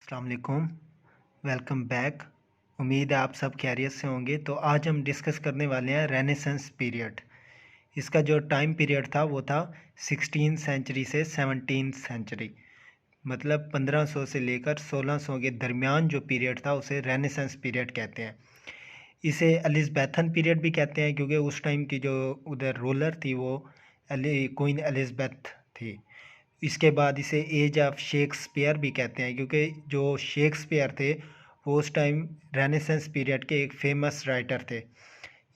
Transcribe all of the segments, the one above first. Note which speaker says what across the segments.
Speaker 1: अस्सलाम वालेकुम। Welcome back. उम्मीद है आप सब खैरियत से होंगे। तो आज हम डिस्कस करने वाले हैं रेनेसेंस पीरियड। इसका जो टाइम पीरियड था वो था 16 सेंचुरी से 17 सेंचुरी, मतलब 1500 से लेकर 1600 के दरमियान जो पीरियड था उसे रेनेसेंस पीरियड कहते हैं। इसे एलिज़ाबेथन पीरियड भी कहते हैं क्योंकि उस टाइम की जो उधर रूलर थी वो क्वीन एलिज़ाबेथ थी। इसके बाद इसे एज ऑफ शेक्सपियर भी कहते हैं क्योंकि जो शेक्सपियर थे वो उस टाइम रेनेसेंस पीरियड के एक फेमस राइटर थे,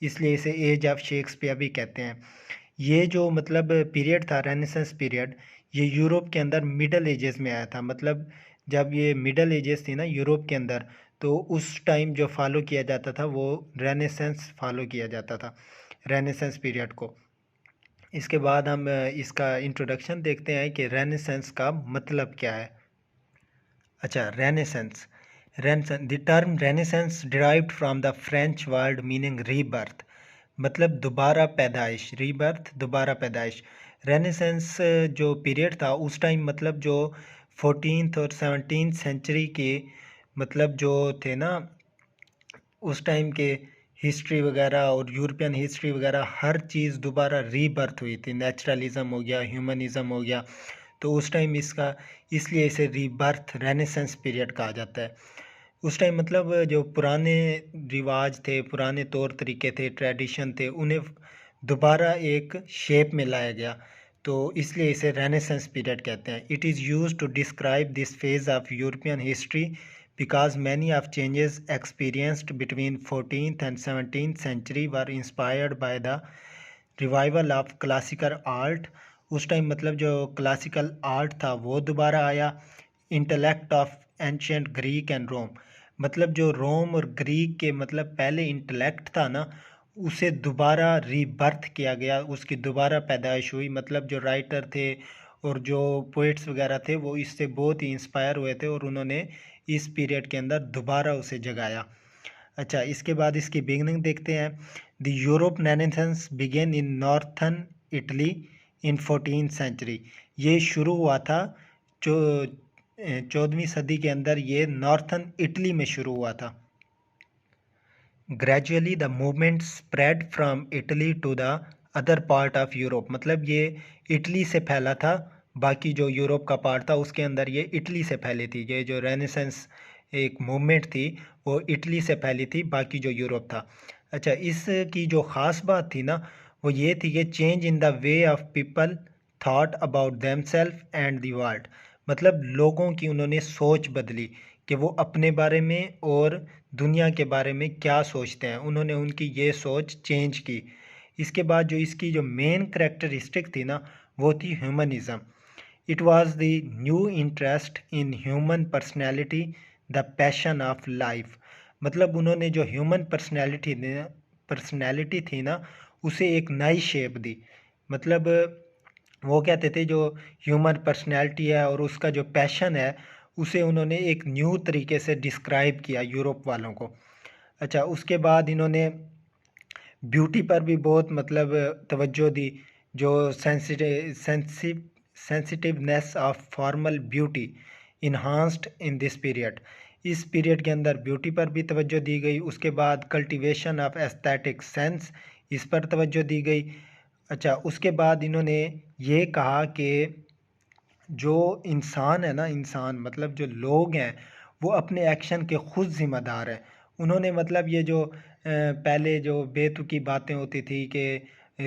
Speaker 1: इसलिए इसे एज ऑफ शेक्सपियर भी कहते हैं। ये जो मतलब पीरियड था रेनेसेंस पीरियड, ये यूरोप के अंदर मिडल एजेस में आया था। मतलब जब ये मिडल एजेस थी ना यूरोप के अंदर, तो उस टाइम जो फॉलो किया जाता था वो रेनेसेंस फॉलो किया जाता था, रेनेसेंस पीरियड को। इसके बाद हम इसका इंट्रोडक्शन देखते हैं कि रेनेसेंस का मतलब क्या है। अच्छा, renaissance renaissance the term renaissance derived from the French word meaning rebirth, मतलब दोबारा पैदाइश। रीबर्थ दोबारा पैदाइश। रेनेसेंस जो पीरियड था उस टाइम मतलब जो 14th और 17th सेंचुरी के मतलब जो थे ना उस टाइम के हिस्ट्री वगैरह और यूरोपियन हिस्ट्री वगैरह हर चीज़ दोबारा रीबर्थ हुई थी। नेचुरलिज़म हो गया, ह्यूमनिज़म हो गया, तो उस टाइम इसका इसलिए इसे रीबर्थ रेनेसेंस पीरियड कहा जाता है। उस टाइम मतलब जो पुराने रिवाज थे, पुराने तौर तरीके थे, ट्रेडिशन थे, उन्हें दोबारा एक शेप में लाया गया, तो इसलिए इसे रेनेसेंस पीरियड कहते हैं। It is used to describe this phase of European history because many of changes experienced between 14th and 17th century were inspired by the revival of classical art। उस time मतलब जो classical art था वो दोबारा आया। Intellect of ancient Greek and Rome, मतलब जो रोम और ग्रीक के मतलब पहले इंटेलेक्ट था ना, उसे दोबारा रीबर्थ किया गया, उसकी दोबारा पैदाइश हुई। मतलब जो राइटर थे और जो पोइट्स वगैरह थे वो इससे बहुत ही इंस्पायर हुए थे और उन्होंने इस पीरियड के अंदर दोबारा उसे जगाया। अच्छा, इसके बाद इसकी बिगनिंग देखते हैं। The Europe renaissance began in northern Italy in 14th century. ये शुरू हुआ था जो 14वीं सदी के अंदर, ये नॉर्थन इटली में शुरू हुआ था। Gradually the movement spread from Italy to the other part of Europe, मतलब ये इटली से फैला था, बाकी जो यूरोप का पार्ट था उसके अंदर ये इटली से फैली थी। ये जो रेनेसेंस एक मूवमेंट थी वो इटली से फैली थी, बाकी जो यूरोप था। अच्छा, इसकी जो ख़ास बात थी ना वो ये थी कि change in the way of people thought about themselves and the world, मतलब लोगों की उन्होंने सोच बदली कि वो अपने बारे में और दुनिया के बारे में क्या सोचते हैं, उन्होंने उनकी ये सोच चेंज की। इसके बाद जो इसकी जो मेन करेक्टरिस्टिक थी ना वो थी humanism. It was the new interest in human personality, the passion of life, मतलब उन्होंने जो ह्यूमन पर्सनैलिटी थी ना उसे एक नई शेप दी। मतलब वो कहते थे जो ह्यूमन पर्सनैलिटी है और उसका जो पैशन है उसे उन्होंने एक न्यू तरीके से डिस्क्राइब किया यूरोप वालों को। अच्छा, उसके बाद इन्होंने ब्यूटी पर भी बहुत मतलब तवज्जो दी। जो sensitiveness of formal beauty enhanced in this period, इस पीरियड के अंदर ब्यूटी पर भी तवज्जो दी गई। उसके बाद कल्टीवेशन ऑफ एस्थेटिक सेंस, इस पर तवज्जो दी गई। अच्छा, उसके बाद इन्होंने ये कहा कि जो इंसान है ना, इंसान मतलब जो लोग हैं वो अपने एक्शन के खुद ज़िम्मेदार हैं। उन्होंने मतलब ये जो पहले जो बेतुकी बातें होती थी कि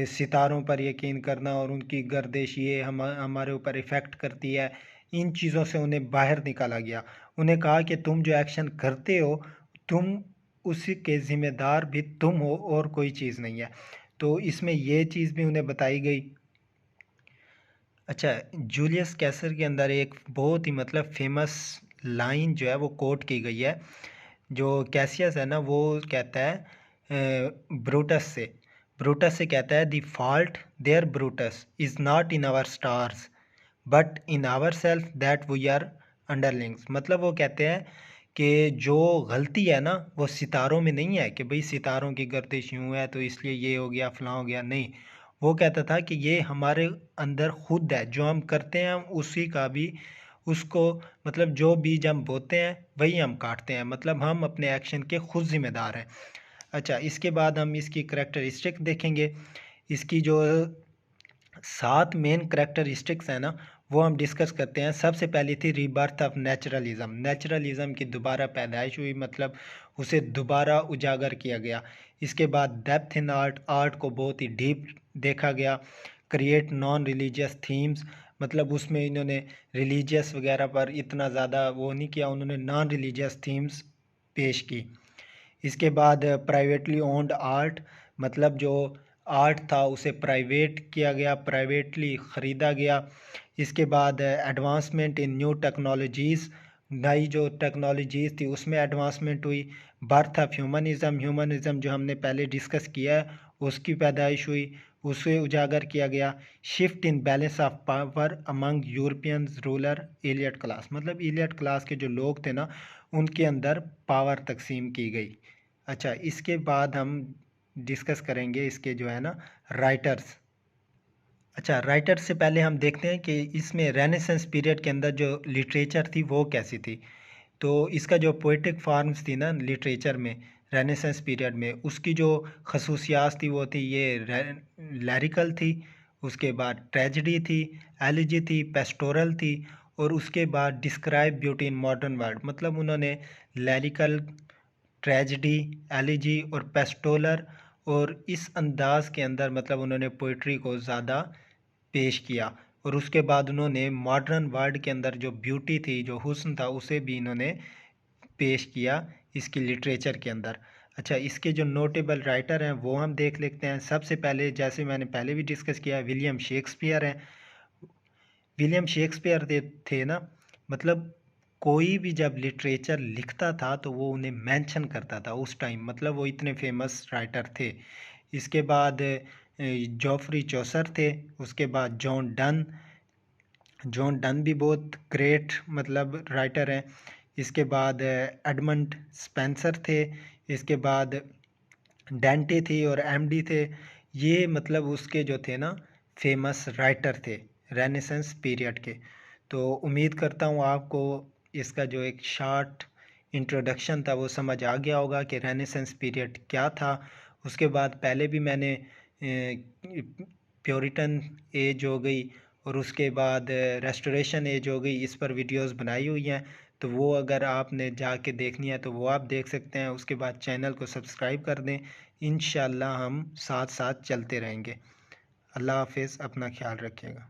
Speaker 1: सितारों पर यकीन करना और उनकी गर्दिश ये हमारे ऊपर इफ़ेक्ट करती है, इन चीज़ों से उन्हें बाहर निकाला गया। उन्हें कहा कि तुम जो एक्शन करते हो तुम उसी के ज़िम्मेदार भी तुम हो और कोई चीज़ नहीं है। तो इसमें ये चीज़ भी उन्हें बताई गई। अच्छा, जूलियस कैसर के अंदर एक बहुत ही मतलब फेमस लाइन जो है वो कोट की गई है। जो कैसियस है ना वो कहता है ब्रूटस से कहता है, the fault dear Brutus is not in our stars but in our self that we are underlings. मतलब वो कहते हैं कि जो गलती है ना वो सितारों में नहीं है कि भाई सितारों की गर्दिश यूँ है तो इसलिए ये हो गया फलां हो गया, नहीं। वो कहता था कि ये हमारे अंदर खुद है, जो हम करते हैं हम उसी का भी उसको मतलब जो बीज हम बोते हैं वही हम काटते हैं, मतलब हम अपने एक्शन के खुद ज़िम्मेदार हैं। अच्छा, इसके बाद हम इसकी करैक्टरिस्टिक देखेंगे। इसकी जो 7 मेन करैक्टरिस्टिक्स हैं ना, वो हम डिस्कस करते हैं। सबसे पहली थी रीबर्थ ऑफ नेचुरलिज्म। नेचुरलिज्म की दोबारा पैदाइश हुई, मतलब उसे दोबारा उजागर किया गया। इसके बाद डेप्थ इन आर्ट, आर्ट को बहुत ही डीप देखा गया। क्रिएट नॉन रिलीजियस थीम्स, मतलब उसमें इन्होंने रिलीजियस वगैरह पर इतना ज़्यादा वो नहीं किया, उन्होंने नॉन रिलीजियस थीम्स पेश की। इसके बाद प्राइवेटली ओन्ड आर्ट, मतलब जो आर्ट था उसे प्राइवेट किया गया, प्राइवेटली ख़रीदा गया। इसके बाद एडवांसमेंट इन न्यू टेक्नोलॉजीज़, नई जो टेक्नोलॉजीज़ थी उसमें एडवांसमेंट हुई। बर्थ ऑफ ह्यूमनिज़म, ह्यूमनिज़म जो हमने पहले डिस्कस किया है उसकी पैदाइश हुई, उसे उजागर किया गया। Shift in balance of power among European ruler elite class, मतलब एलियट क्लास के जो लोग थे ना उनके अंदर पावर तकसीम की गई। अच्छा, इसके बाद हम डिस्कस करेंगे इसके जो है ना राइटर्स। अच्छा, राइटर्स से पहले हम देखते हैं कि इसमें रेनेसेंस पीरियड के अंदर जो लिटरेचर थी वो कैसी थी। तो इसका जो पोइटिक फॉर्म्स थी ना लिटरेचर में रेनेसेंस पीरियड में, उसकी जो खसूसियात थी वो थी ये लैरिकल थी, उसके बाद ट्रेजिडी थी, एलिजी थी, पेस्टोरल थी, और उसके बाद describe beauty in modern world, मतलब उन्होंने लैरिकल, ट्रेजिडी, एलिजी और पेस्टोलर, और इस अंदाज के अंदर मतलब उन्होंने पोइट्री को ज़्यादा पेश किया। और उसके बाद उन्होंने मॉडर्न वर्ल्ड के अंदर जो ब्यूटी थी, जो हुस्न था, उसे भी इन्होंने पेश किया इसकी लिटरेचर के अंदर। अच्छा, इसके जो नोटेबल राइटर हैं वो हम देख लेते हैं। सबसे पहले, जैसे मैंने पहले भी डिस्कस किया, विलियम शेक्सपियर हैं। विलियम शेक्सपियर थे ना, मतलब कोई भी जब लिटरेचर लिखता था तो वो उन्हें मेंशन करता था उस टाइम, मतलब वो इतने फेमस राइटर थे। इसके बाद जॉफरी चौसर थे। उसके बाद जॉन डन भी बहुत ग्रेट मतलब राइटर हैं। इसके बाद एडमंड स्पेंसर थे। इसके बाद डेंटे थे और एमडी थे। ये मतलब उसके जो थे ना फेमस राइटर थे रेनेसेंस पीरियड के। तो उम्मीद करता हूँ आपको इसका जो एक शॉर्ट इंट्रोडक्शन था वो समझ आ गया होगा कि रेनेसेंस पीरियड क्या था। उसके बाद पहले भी मैंने प्योरिटन एज हो गई और उसके बाद रेस्टोरेशन एज हो गई, इस पर वीडियोस बनाई हुई हैं। तो वो अगर आपने जाके देखनी है तो वो आप देख सकते हैं। उसके बाद चैनल को सब्सक्राइब कर दें। इंशाल्लाह हम साथ साथ चलते रहेंगे। अल्लाह हाफिज़, अपना ख्याल रखिएगा।